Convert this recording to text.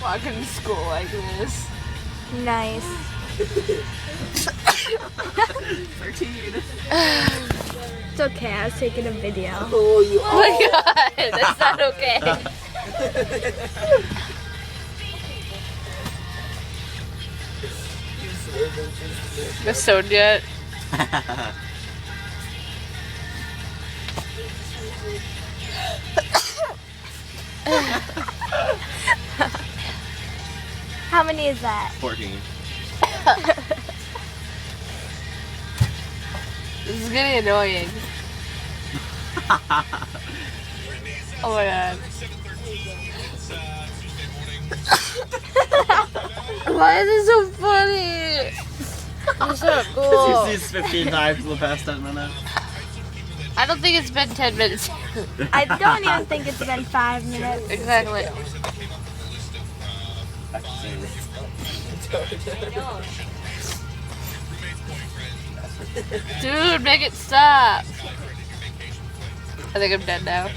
Walking to school like this. Nice. 13. It's okay, I was taking a video. Oh, you Oh my god, that's not okay. The Sonia. How many is that? 14. This is getting annoying. Oh my god. Why is it so funny? It's so cool. You've seen this 15 times in the past 10 minutes. I don't think it's been 10 minutes. I don't even think it's been 5 minutes. Exactly. Dude, make it stop. I think I'm dead now.